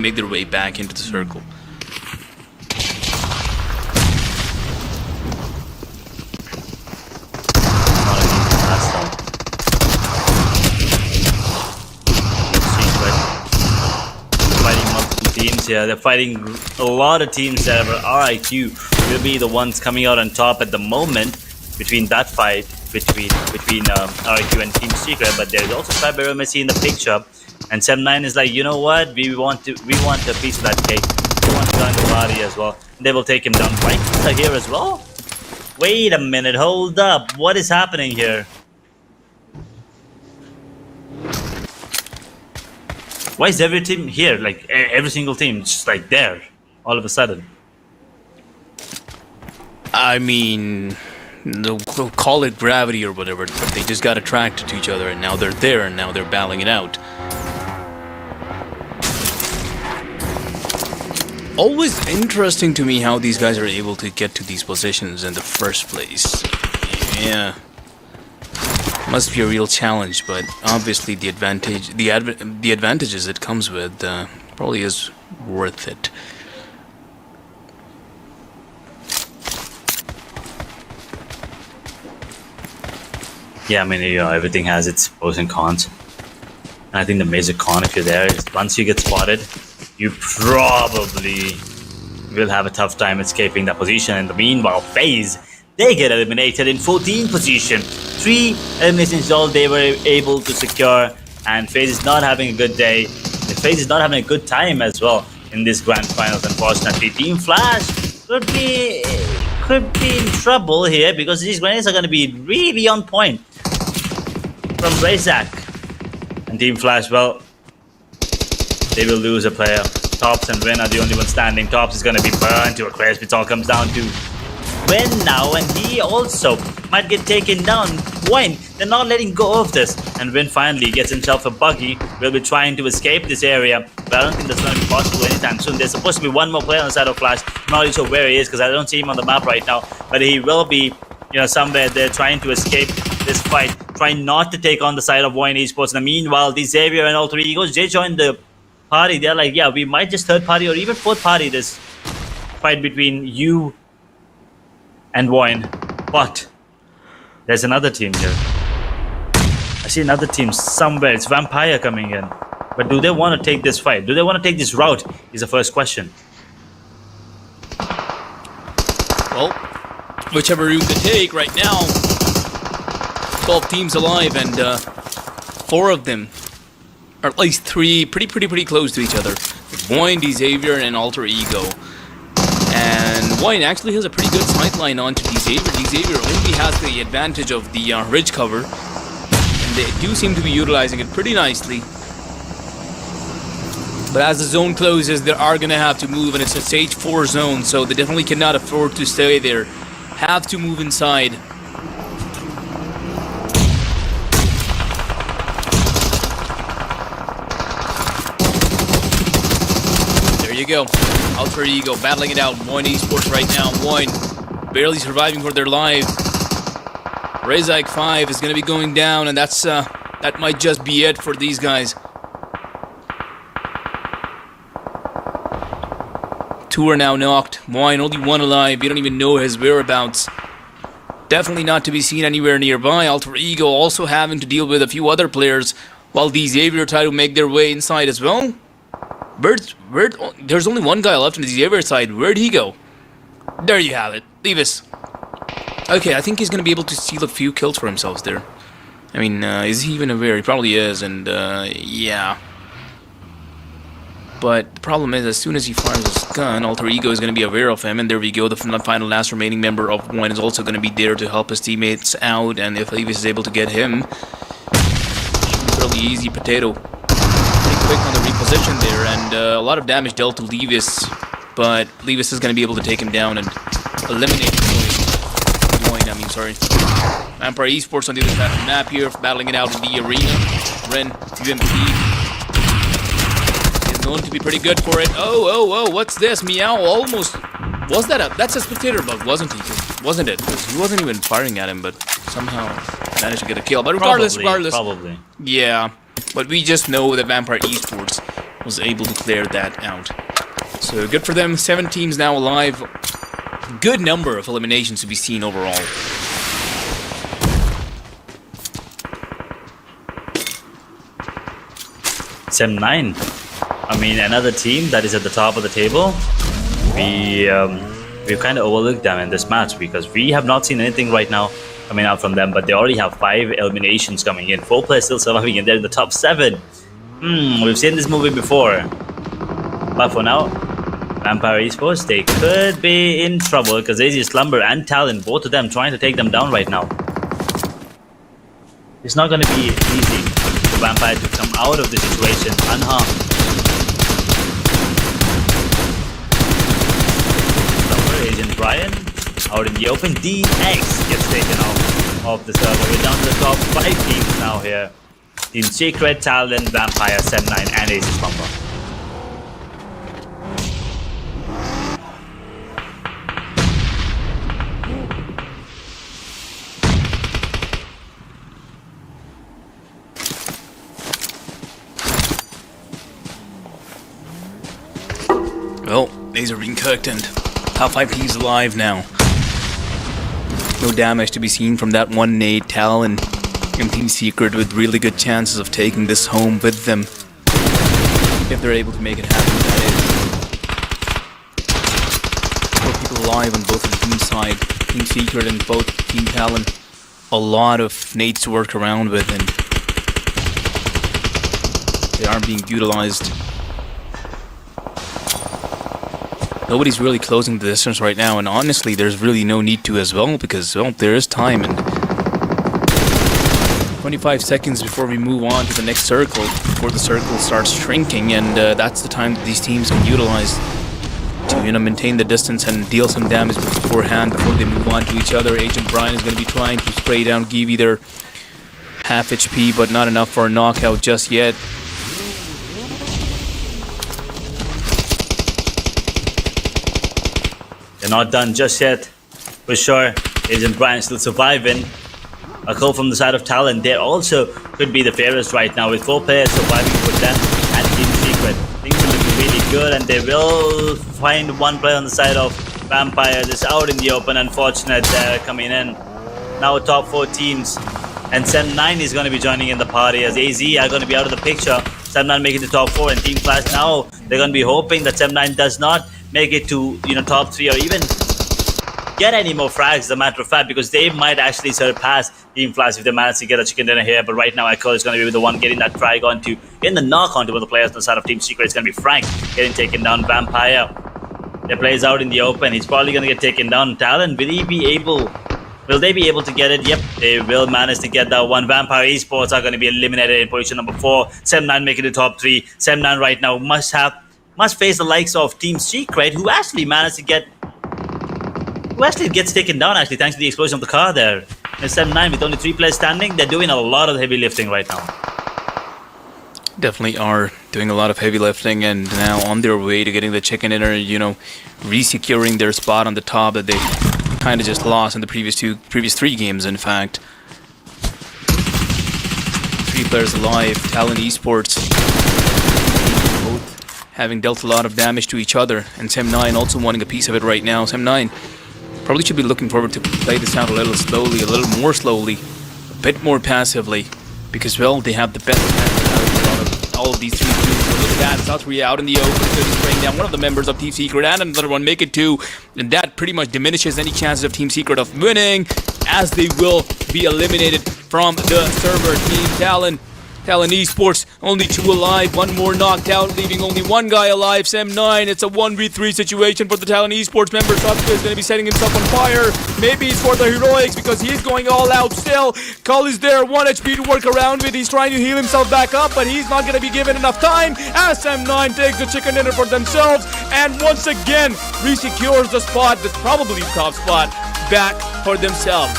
make their way back into the circle. Teams here. They're fighting a lot of teams that have RIQ will be the ones coming out on top at the moment between that fight between RIQ and Team Secret. But there's also Cyber in the picture, and Sem9 is like, you know what? We want a piece of that cake. We want to join the party as well. They will take him down. Right here as well. Wait a minute. Hold up. What is happening here? Why is every team here, like every single team, just like there, all of a sudden? I mean, they'll call it gravity or whatever, but they just got attracted to each other, and now they're there, and now they're battling it out. Always interesting to me how these guys are able to get to these positions in the first place. Yeah. Must be a real challenge, but obviously the advantages it comes with probably is worth it. Yeah, I mean, you know, everything has its pros and cons. And I think the major con, if you're there, is once you get spotted, you probably will have a tough time escaping that position. In the meanwhile, FaZe, they get eliminated in 14th position. 3 eliminations all they were able to secure, and FaZe is not having a good day. FaZe is not having a good time as well in this grand finals, unfortunately. Team Flash could be in trouble here because these grenades are going to be really on point from Razak. And Team Flash, well, they will lose a player. Tops and Win are the only ones standing. Tops is going to be burned to a crisp. It all comes down to Win now, and he also might get taken down. Win, they're not letting go of this, and Win finally gets himself a buggy. Will be trying to escape this area, but I don't think that's going to be possible anytime soon. There's supposed to be one more player on the side of Flash. I'm not really sure where he is because I don't see him on the map right now, but he will be, you know, somewhere there trying to escape this fight, trying not to take on the side of Void Esports. And meanwhile, the Xavier and Alter Egos, they joined the party. They're like, yeah, we might just third party or even fourth party this fight between you and Void. But there's another team here. I see another team somewhere. It's Vampire coming in. But do they want to take this fight? Do they want to take this route? Is the first question. Well, whichever route they take right now, 12 teams alive, and 4 of them, or at least 3, pretty close to each other. Void, Xavier, and Alter Ego. And Void actually has a pretty good sightline onto Xavier. Xavier only has the advantage of the ridge cover, and they do seem to be utilizing it pretty nicely. But as the zone closes, they are going to have to move, and it's a stage 4 zone, so they definitely cannot afford to stay there. Have to move inside. There you go. Alter Ego battling it out. Void Esports right now. Void barely surviving for their lives. Razak 5 is going to be going down, and that might just be it for these guys. 2 are now knocked. Void only 1 alive. You don't even know his whereabouts. Definitely not to be seen anywhere nearby. Alter Ego also having to deal with a few other players, while the Xavier try to make their way inside as well. There's only 1 guy left on the Xavier side. Where'd he go? There you have it. Levis. Okay, I think he's going to be able to steal a few kills for himself there. I mean, is he even aware? He probably is, and yeah. But the problem is, as soon as he fires his gun, Alter Ego is going to be aware of him, and there we go. The final last remaining member of Void is also going to be there to help his teammates out, and if Levis is able to get him, fairly easy potato. Pretty quick on the reposition there, and a lot of damage dealt to Levis, but Levis is going to be able to take him down and eliminate Void. I mean, sorry. Vampire Esports on the other side of the map here, battling it out in the arena. Ren, UMP. Going to be pretty good for it. Oh, what's this? Meow almost... Was that a... That's a spectator bug, wasn't he? Wasn't it? Because he wasn't even firing at him, but somehow managed to get a kill. But regardless... Probably. Yeah. But we just know that Vampire Esports was able to clear that out. So good for them. 7 teams now alive. Good number of eliminations to be seen overall. Sem9. I mean, another team that is at the top of the table. We've kind of overlooked them in this match because we have not seen anything right now coming out from them, but they already have 5 eliminations coming in. 4 players still surviving, and they're in the top 7. We've seen this movie before. But for now, Vampire Esports, they could be in trouble because there's Slumber and Talon, both of them trying to take them down right now. It's not going to be easy for Vampire to come out of the situation unharmed. Agent Brian out in the open. DX gets taken off the server. We're down to the top 5 teams now here. Team Secret, Talon, Vampire, Sem9, and Ace Slumber. Well, these are being cooked and top 5 teams alive now. No damage to be seen from that one nade. Talon and Team Secret with really good chances of taking this home with them. If they're able to make it happen, that is. 4 people alive on both of the team side. Team Secret and both Team Talon. A lot of nades to work around with, and they aren't being utilized. Nobody's really closing the distance right now, and honestly, there's really no need to as well, because, well, there is time, and 25 seconds before we move on to the next circle, before the circle starts shrinking, and that's the time that these teams can utilize to, maintain the distance and deal some damage beforehand before they move on to each other. Agent Brian is going to be trying to spray down Givi there. Half HP, but not enough for a knockout just yet. They're not done just yet, for sure. Agent Brian still surviving. A call from the side of Talon. They also could be the fairest right now with 4 players surviving for them and Team Secret. Things are looking really good, and they will find 1 player on the side of Vampire just out in the open. Unfortunate coming in. Now top 4 teams. And Sem9 is going to be joining in the party as AZ are going to be out of the picture. Sem9 making the top 4, and Team Flash now, they're going to be hoping that Sem9 does not make it to top 3 or even get any more frags, as a matter of fact, because they might actually surpass Team Flash if they manage to get a chicken dinner here. But right now, Echo is going to be the one getting that frag onto, in the knock onto one of the players on the side of Team Secret. It's going to be Frank getting taken down. Vampire, their plays out in the open. He's probably going to get taken down. Talon, will they be able to get it? Yep, they will manage to get that one. Vampire Esports are going to be eliminated in position number 4. Sem9 making the top 3. Sem9 right now must face the likes of Team Secret, who actually gets taken down, actually, thanks to the explosion of the car there. And Sem9, with only 3 players standing, they're doing a lot of heavy lifting right now. Definitely are doing a lot of heavy lifting, and now on their way to getting the chicken dinner, re-securing their spot on the top that they kind of just lost in the previous 3 games, in fact. 3 players alive. Talon Esports both having dealt a lot of damage to each other, and Sem9 also wanting a piece of it right now. Sem9 probably should be looking forward to play this out a little slowly, a little more slowly, a bit more passively, because, well, they have the best chance out of all of these 3 teams. So look at that, South Korea out in the open, just bring down one of the members of Team Secret, and another one make it 2, and that pretty much diminishes any chances of Team Secret of winning, as they will be eliminated from the server. Team Talon Esports, only 2 alive, 1 more knocked out, leaving only 1 guy alive. Sem9, it's a 1v3 situation for the Talon Esports member. Sasuke is going to be setting himself on fire. Maybe it's for the heroics because he's going all out still. Cull is there, 1 HP to work around with. He's trying to heal himself back up, but he's not going to be given enough time as Sem9 takes the chicken dinner for themselves and once again re-secures the spot, the probably top spot, back for themselves.